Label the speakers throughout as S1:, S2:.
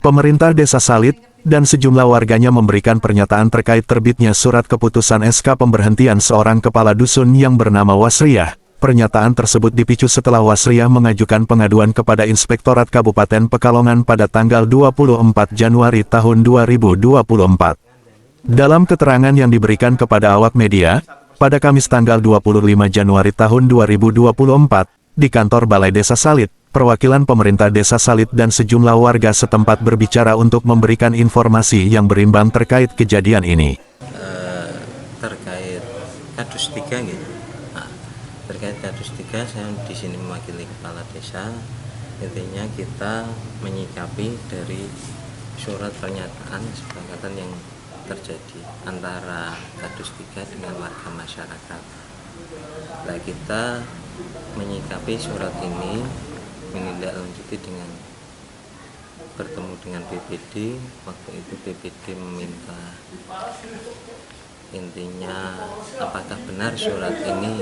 S1: Pemerintah Desa Salit dan sejumlah warganya memberikan pernyataan terkait terbitnya surat keputusan SK pemberhentian seorang kepala dusun yang bernama Wasriyah. Pernyataan tersebut dipicu setelah Wasriyah mengajukan pengaduan kepada Inspektorat Kabupaten Pekalongan pada tanggal 24 Januari tahun 2024. Dalam keterangan yang diberikan kepada awak media, pada Kamis tanggal 25 Januari tahun 2024, di kantor Balai Desa Salit, perwakilan pemerintah Desa Salit dan sejumlah warga setempat berbicara untuk memberikan informasi yang berimbang terkait kejadian ini.
S2: Terkait Kadus 3 gitu. Terkait Kadus 3, saya di sini mewakili kepala desa. Intinya kita menyikapi dari surat pernyataan kesepakatan yang terjadi antara Kadus 3 dengan warga masyarakat. Nah, kita menyikapi surat ini menindaklanjuti dengan bertemu dengan BPD. Waktu itu BPD meminta intinya apakah benar surat ini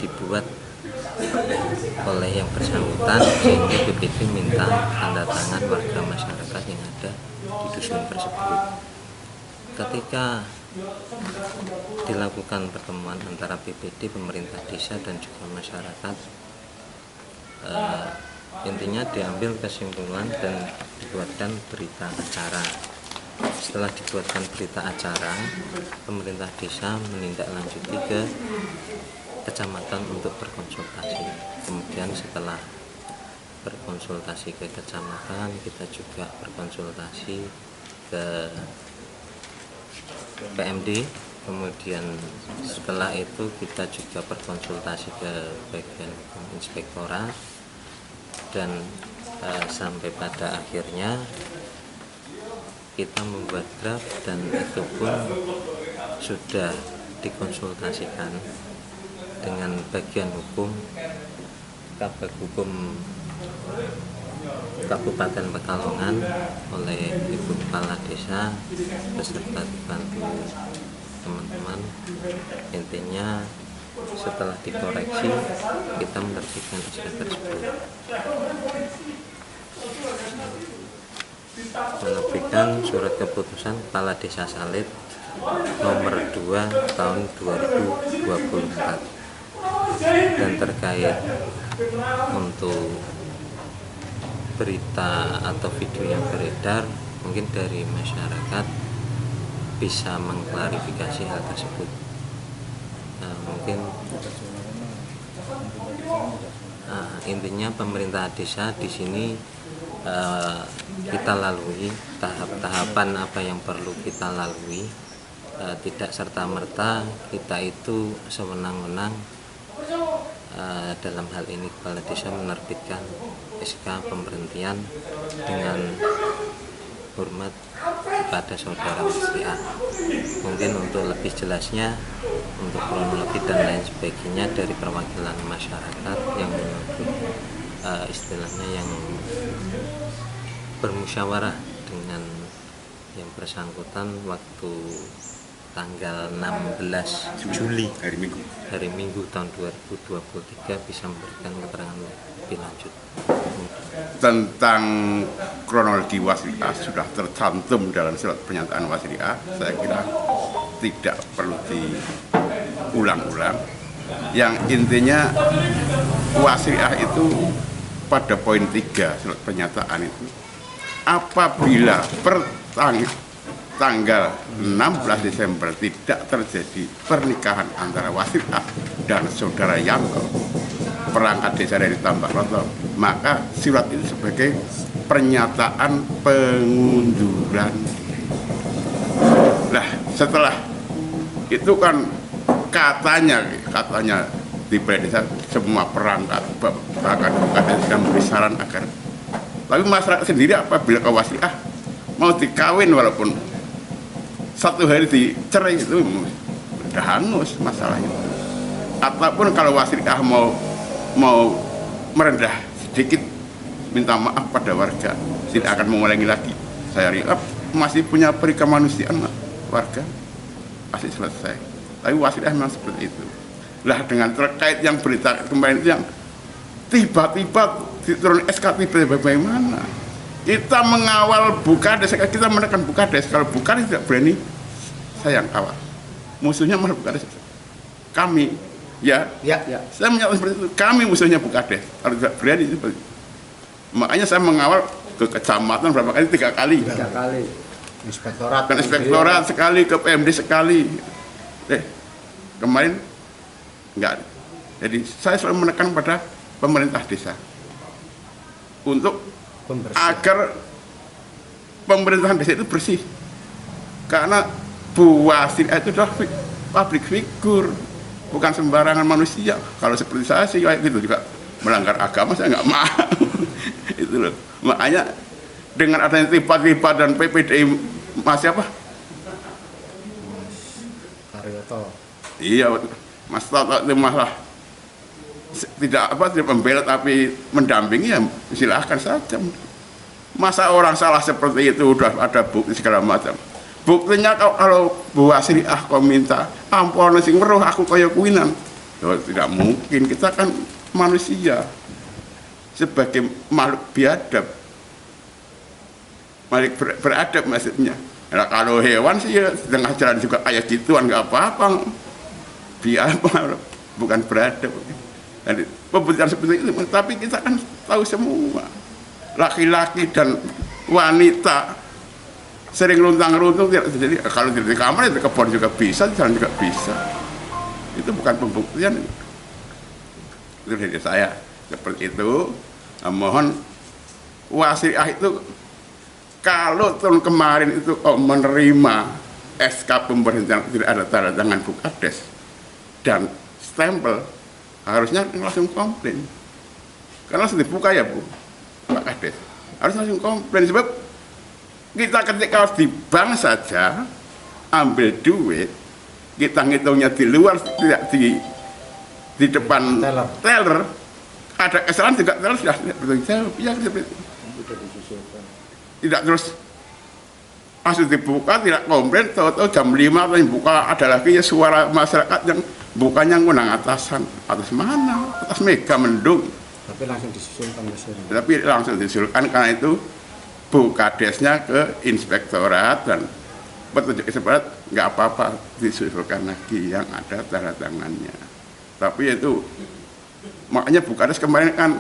S2: dibuat oleh yang bersangkutan, sehingga BPD minta tanda tangan warga masyarakat yang ada di dusun tersebut. Ketika dilakukan pertemuan antara BPD, pemerintah desa dan juga masyarakat, intinya diambil kesimpulan dan dibuatkan berita acara. Setelah dibuatkan berita acara, pemerintah desa menindaklanjuti ke kecamatan untuk berkonsultasi. Kemudian setelah berkonsultasi ke kecamatan, kita juga berkonsultasi ke PMD. Kemudian setelah itu kita juga berkonsultasi ke bagian inspektorat, dan sampai pada akhirnya kita membuat draft, dan itu pun sudah dikonsultasikan dengan bagian hukum Kabag Hukum Kabupaten Pekalongan oleh Ibu Kepala Desa beserta dibantu teman-teman. Intinya setelah dikoreksi, kita menerbitkan SK tersebut, menerbitkan surat keputusan Kepala Desa Salit nomor 2 tahun 2024. Dan terkait untuk berita atau video yang beredar, mungkin dari masyarakat bisa mengklarifikasi hal tersebut. Mungkin intinya pemerintah desa di sini kita lalui tahap-tahapan apa yang perlu kita lalui, tidak serta-merta kita itu sewenang-wenang. Dalam hal ini kepala desa menerbitkan SK pemberhentian dengan hormat kepada saudara Wasriyah. Mungkin untuk lebih jelasnya, untuk kronologi dan lain sebagainya dari perwakilan masyarakat yang istilahnya yang bermusyawarah dengan yang bersangkutan waktu tanggal 16 Juli hari Minggu tahun 2023 bisa memberikan keterangan lebih lanjut.
S3: Tentang kronologi Wasriyah sudah tercantum dalam surat pernyataan Wasriyah. Saya kira tidak perlu diulang-ulang. Yang intinya Wasriyah itu pada poin 3 surat pernyataan itu, apabila tanggal 16 Desember tidak terjadi pernikahan antara Wasriyah dan saudara Yanto, perangkat desa dari Tambak Roto, maka surat itu sebagai pernyataan pengunduran. Nah, setelah itu kan katanya di Balai Desa semua perangkat bahkan bukan sedang memberi saran agar, tapi masyarakat sendiri apabila ke Wasriyah mau dikawin walaupun satu hari dicerai itu udah hangus masalahnya. Ataupun kalau Wasriyah mau merendah sedikit minta maaf pada warga, tidak akan mengulangi lagi. Saya rela masih punya peri kemanusiaan warga, pasti selesai. Tapi Wasriyah memang seperti itu. Lah dengan terkait yang berita kemarin itu yang tiba-tiba diturun SK tiba-tiba bagaimana? Kita mengawal Bukades, kita menekan Bukades. Kalau Bukades tidak berani, saya yang kawal. Musuhnya malah Bukades. Kami, ya, saya menyatakan seperti itu. Kami musuhnya Bukades. Kalau tidak berani, itu makanya saya mengawal ke kecamatan berapa kali? 3 kali.
S4: 3 kali. Inspektorat.
S3: Kan inspektorat sekali, ke PMD sekali. Kemarin enggak. Jadi saya selalu menekan pada pemerintah desa untuk agar pemerintahan desa itu bersih. Karena Bu Wasriah itu adalah public figure, bukan sembarangan manusia. Kalau seperti saya sih kayak gitu juga melanggar agama, saya nggak mau. Itu loh. Makanya dengan adanya tiba-tiba dan PPDI Mas siapa?
S4: Karyoto.
S3: Iya, Mas Toto itu malah tidak membela tapi mendampingi, ya silahkan saja. Masa orang salah seperti itu udah ada bukti segala macam. Buktinya kalau Bu Wasriah kau minta ampun sing weruh aku kaya kuwinan. Tidak mungkin, kita kan manusia sebagai makhluk biadab. Makhluk beradab maksudnya. Nah, kalau hewan sih ya setengah jalan juga kayak gituan, nggak apa-apa. Biar bukan beradab. Jadi pemberitaan seperti itu, tapi kita kan tahu semua laki-laki dan wanita sering luntang-luntung tidak terjadi. Kalau di kamar itu kebun juga bisa, di jalan juga bisa. Itu bukan pembuktian. Itu dari saya seperti itu. Nah, mohon Wasriah itu kalau tahun kemarin itu menerima SK pemberhentian tidak ada tanda tangan Bukades dan stempel, harusnya langsung komplain. Karena langsung dibuka ya Bu, Pak Kades. Harus langsung komplain sebab kita ketika di bank saja ambil duit, kita ngitungnya di luar, tidak di depan teller, ada kesalahan juga teller sudah bertanggung jawab. Ya seperti itu. Tidak terus langsung dibuka, tidak komplain, tahu-tahu jam 5 atau buka ada lagi ya suara masyarakat yang bukannya ngundang atasan, atas mana? Atas Mega Mendung.
S4: Tapi langsung disusulkan mesin.
S3: Tapi langsung disusulkan karena itu Bukadesnya ke inspektorat dan petunjuk inspektorat nggak apa-apa disusulkan lagi yang ada tanda tangannya. Tapi itu makanya Bukades kemarin kan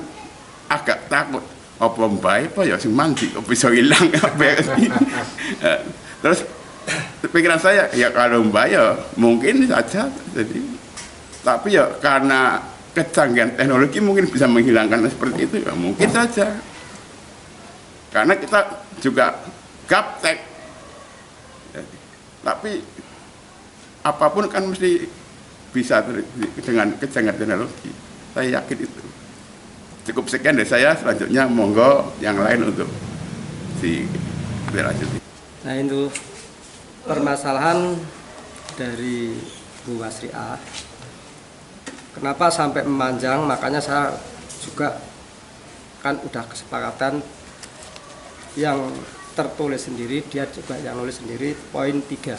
S3: agak takut. Apa baik apa ya sing mandi kok bisa hilang apa terus pikiran saya ya kalau mbak ya mungkin saja jadi, tapi ya karena kecanggihan teknologi mungkin bisa menghilangkan seperti itu ya mungkin saja, karena kita juga gaptek. Tapi apapun kan mesti bisa dengan kecanggihan teknologi, saya yakin itu. Cukup sekian dari saya, selanjutnya monggo yang lain untuk dilanjuti.
S5: Nah, itu permasalahan dari Bu Wasriah. Kenapa sampai memanjang? Makanya saya juga kan udah kesepakatan yang tertulis sendiri, dia juga yang nulis sendiri. Poin 3.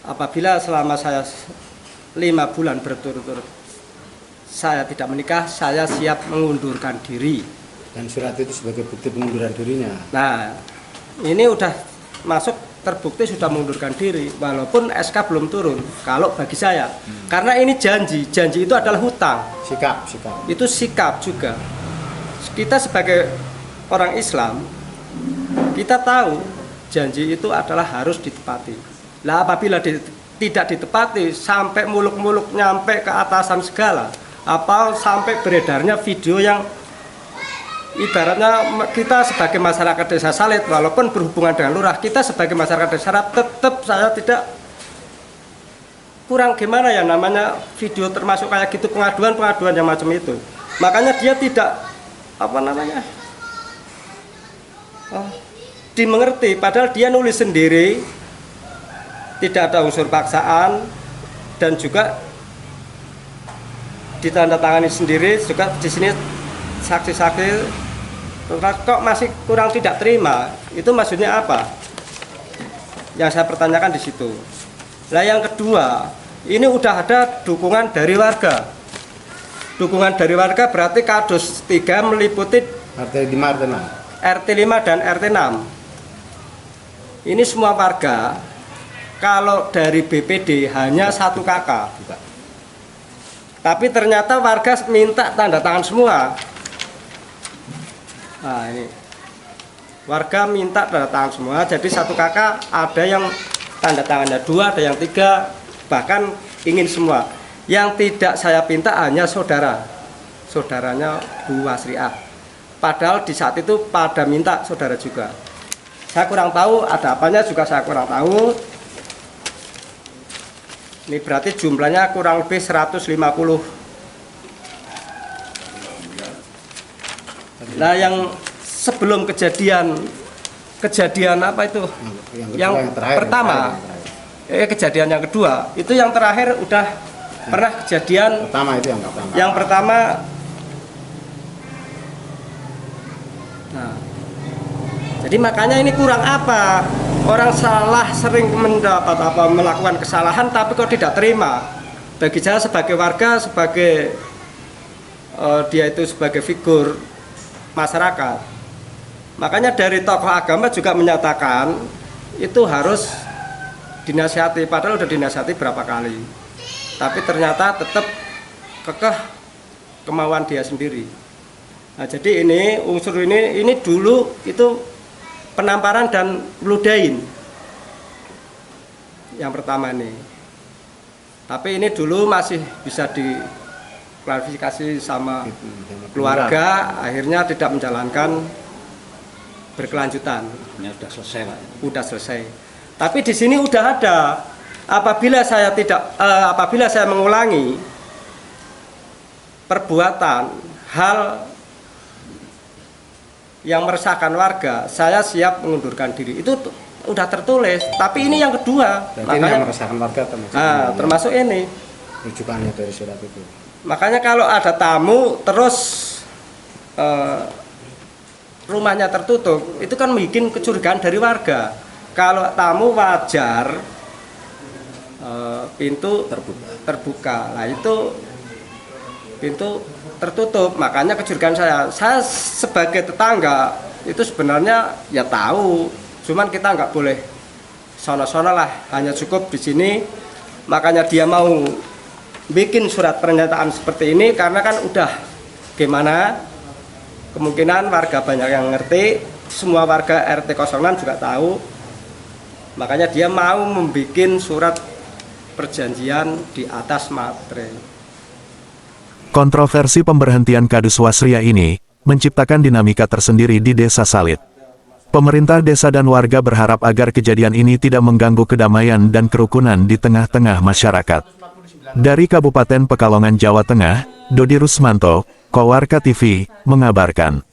S5: Apabila selama saya 5 bulan berturut-turut saya tidak menikah, saya siap mengundurkan diri.
S4: Dan surat itu sebagai bukti pengunduran dirinya.
S5: Nah, ini udah masuk terbukti sudah mengundurkan diri, walaupun SK belum turun. Kalau bagi saya, karena ini janji itu adalah hutang.
S4: Sikap.
S5: Itu sikap juga. Kita sebagai orang Islam, kita tahu janji itu adalah harus ditepati. Lah apabila tidak ditepati sampai muluk-muluk nyampe ke atasan segala, apa sampai beredarnya video yang ibaratnya kita sebagai masyarakat desa Salit, walaupun berhubungan dengan lurah, kita sebagai masyarakat desa Salit tetap saya tidak kurang gimana ya namanya video termasuk kayak gitu, pengaduan yang macam itu. Makanya dia tidak dimengerti, padahal dia nulis sendiri, tidak ada unsur paksaan dan juga ditandatangani sendiri juga di sini saksi-saksi. Kok masih kurang tidak terima? Itu maksudnya apa? Yang saya pertanyakan di situ. Nah, yang kedua, ini udah ada dukungan dari warga. Dukungan dari warga berarti Kadus 3 meliputi
S4: Partai di Martena.
S5: RT 5 dan RT 6. Ini semua warga, kalau dari BPD hanya 1 kakak. Tapi ternyata warga minta tanda tangan semua. Nah ini, warga minta tanda tangan semua, jadi 1 kakak ada yang tanda tangannya 2, ada yang 3, bahkan ingin semua. Yang tidak saya pinta hanya saudaranya Bu Wasriah. Padahal di saat itu pada minta saudara juga. Saya kurang tahu ada apanya juga, saya kurang tahu. Ini berarti jumlahnya kurang lebih 150. Nah yang sebelum kejadian apa itu? Yang pertama, kejadian yang kedua, itu yang terakhir udah pernah kejadian.
S4: Pertama itu yang pertama.
S5: Yang pertama, nah, jadi makanya ini kurang apa? Orang salah sering mendapat melakukan kesalahan, tapi kok tidak terima. Bagi saya sebagai warga, sebagai dia itu sebagai figur masyarakat. Makanya dari tokoh agama juga menyatakan itu harus dinasihati, padahal udah dinasihati berapa kali. Tapi ternyata tetap kekeh kemauan dia sendiri. Nah, jadi ini unsur ini dulu itu penamparan dan meludahin. Yang pertama ini. Tapi ini dulu masih bisa diklarifikasi sama keluarga, akhirnya tidak menjalankan berkelanjutan.
S6: Ini sudah selesai, Pak.
S5: Udah selesai. Tapi di sini udah ada. Apabila saya mengulangi perbuatan hal yang meresahkan warga, saya siap mengundurkan diri. Itu udah tertulis. Tapi ini yang kedua.
S4: Berarti ini yang meresahkan warga
S5: termasuk ini.
S4: Rujukannya dari surat itu.
S5: Makanya kalau ada tamu terus rumahnya tertutup, itu kan bikin kecurigaan dari warga. Kalau tamu wajar pintu terbuka. Nah itu pintu tertutup, makanya kecurigaan saya sebagai tetangga itu sebenarnya ya tahu, cuman kita nggak boleh sono-sono lah, hanya cukup di sini. Makanya dia mau bikin surat pernyataan seperti ini karena kan udah gimana, kemungkinan warga banyak yang ngerti, semua warga RT 06 juga tahu. Makanya dia mau membuat surat perjanjian di atas materai.
S1: Kontroversi pemberhentian Kadus Wasriah ini menciptakan dinamika tersendiri di Desa Salit. Pemerintah desa dan warga berharap agar kejadian ini tidak mengganggu kedamaian dan kerukunan di tengah-tengah masyarakat. Dari Kabupaten Pekalongan, Jawa Tengah, Dodi Rusmanto, Kowarka TV, mengabarkan.